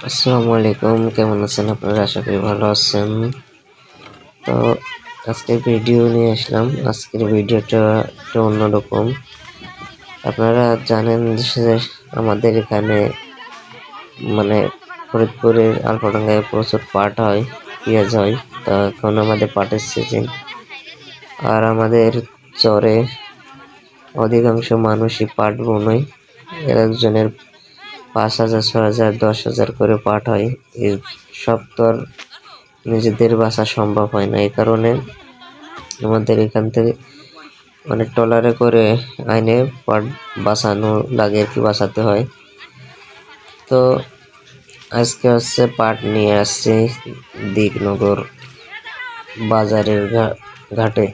আসসালামু আলাইকুম, কেমন আছেন আপনারা? আশা করি ভালো আছেন। তো আজকে ভিডিও নিয়ে আসলাম। আজকের ভিডিওটা একটু অন্যরকম। আপনারা জানেন যে আমাদের এখানে মানে ফরিদপুরের আলফাডাঙ্গায় প্রচুর পাট হয়, পেঁয়াজ হয়। তো এখন আমাদের পাটের সিজন, আর আমাদের চরে অধিকাংশ মানুষই পাট বোনায়। একজনের 5,000, 6,000, 10,000 করে পাট হয়। এই সব তো আর নিজেদের বাঁচা সম্ভব হয় না। এই কারণে আমাদের এখান থেকে ট্রলারে করে আইনে পাট বাঁচানো লাগে আর কি, বাঁচাতে হয়। তো আজকে হচ্ছে পাট নিয়ে আসছি দিকনগর বাজারের ঘাটে।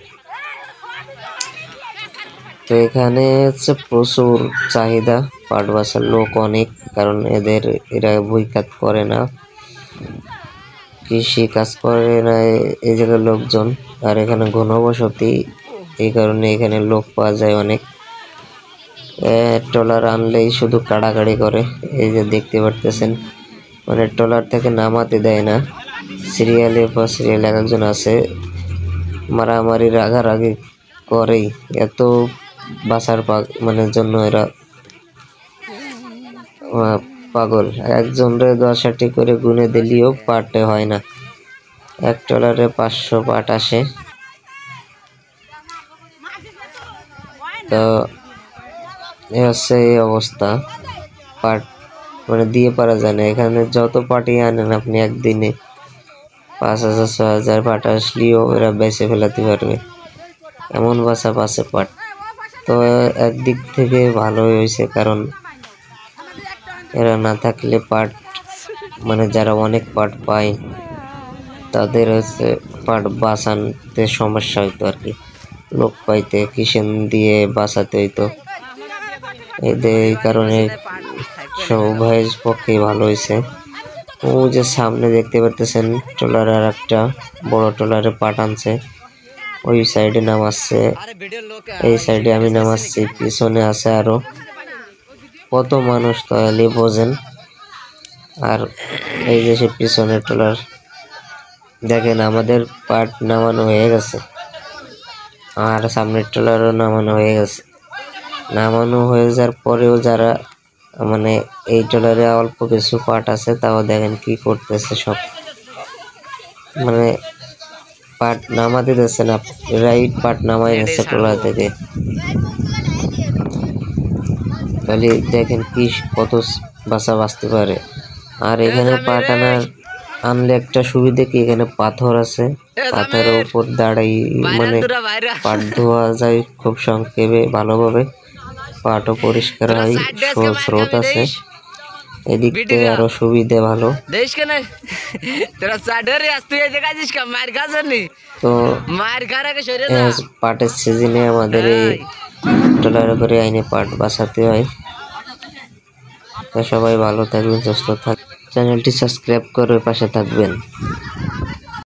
তো এখানে হচ্ছে প্রচুর চাহিদা, পাট বাঁচার লোক অনেক, কারণ এরা ভুইকাজ করে না, কৃষি কাজ করে না এই জায়গার লোকজন। আর এখানে ঘনবসতি, এই কারণে এখানে লোক পাওয়া যায় অনেক। ট্রলার আনলেই শুধু কাড়াকাড়ি করে, এই যে দেখতে পারতেছেন, ট্রলার থেকে নামাতে দেয় না। সিরিয়ালের পর সিরিয়াল এক একজন আছে, মারামারি রাগারাগি করেই। এত বাঁচার জন্য এরা পাগল। একজনরে 10-8 করে গুনে দিলেও পাটে হয় না। এক ট্রলারে 500 পাট আসে। তো হচ্ছে এই অবস্থা, পাট দিয়ে পারা যায় না। এখানে যত পাটই আনেন আপনি একদিনে 5,000, 6,000 পাট আসলেও এরা বেঁচে ফেলাতে পারবে, এমন বাঁচা পাচ্ছে পাট। তো একদিক থেকে ভালোই হয়েছে, কারণ এরা না থাকলে পাট যারা অনেক পাট পায় তাদের হচ্ছে পাট বাঁচাতে সমস্যা হইতো আর কি, লোক পাইতে, কিষেন দিয়ে বাঁচাতে হইতো। এই কারণে উভয়ের পক্ষেই ভালো হয়েছে। ও যে সামনে দেখতে পারতেছেন ট্রলার, আর একটা বড় ট্রলারে পাট আনছে, ওই সাইডে নামাচ্ছে, এই সাইডে আমি নামাচ্ছি, পিছনে আছে আরো কত মানুষ, তাহলে বোঝেন। আর এই যে সে পিছনে ট্রলার দেখেন, আমাদের পাট নামানো হয়ে গেছে, আর সামনের ট্রলারও নামানো হয়ে গেছে। নামানো হয়ে যাওয়ার পরেও যারা এই ট্রলারে অল্প কিছু পাট আছে, তাও দেখেন কি করতেছে, সব পাট নামাতে দিচ্ছে না, রাইট পাট নামাই যাচ্ছে ট্রলার থেকে। তাহলে দেখেন কি কত বাঁচতে পারে। আর এখানে পাট আনলে একটা সুবিধা কি, এখানে পাথর আছে, পাথরের উপর দাঁড়াই পাট ধোয়া যায় খুব সংক্ষেপে, ভালোভাবে। পাটও পরিষ্কার হয়, স্রোত আছে, এদিক থেকে আরো সুবিধা ভালো। তো পাটের সিজনে আমাদের এই ট্রলারে করে আইনে পাট বাঁচাতে হয়। সবাই ভালো থাকবেন, সুস্থ থাকবেন, চ্যানেলটি সাবস্ক্রাইব করে পাশে থাকবেন।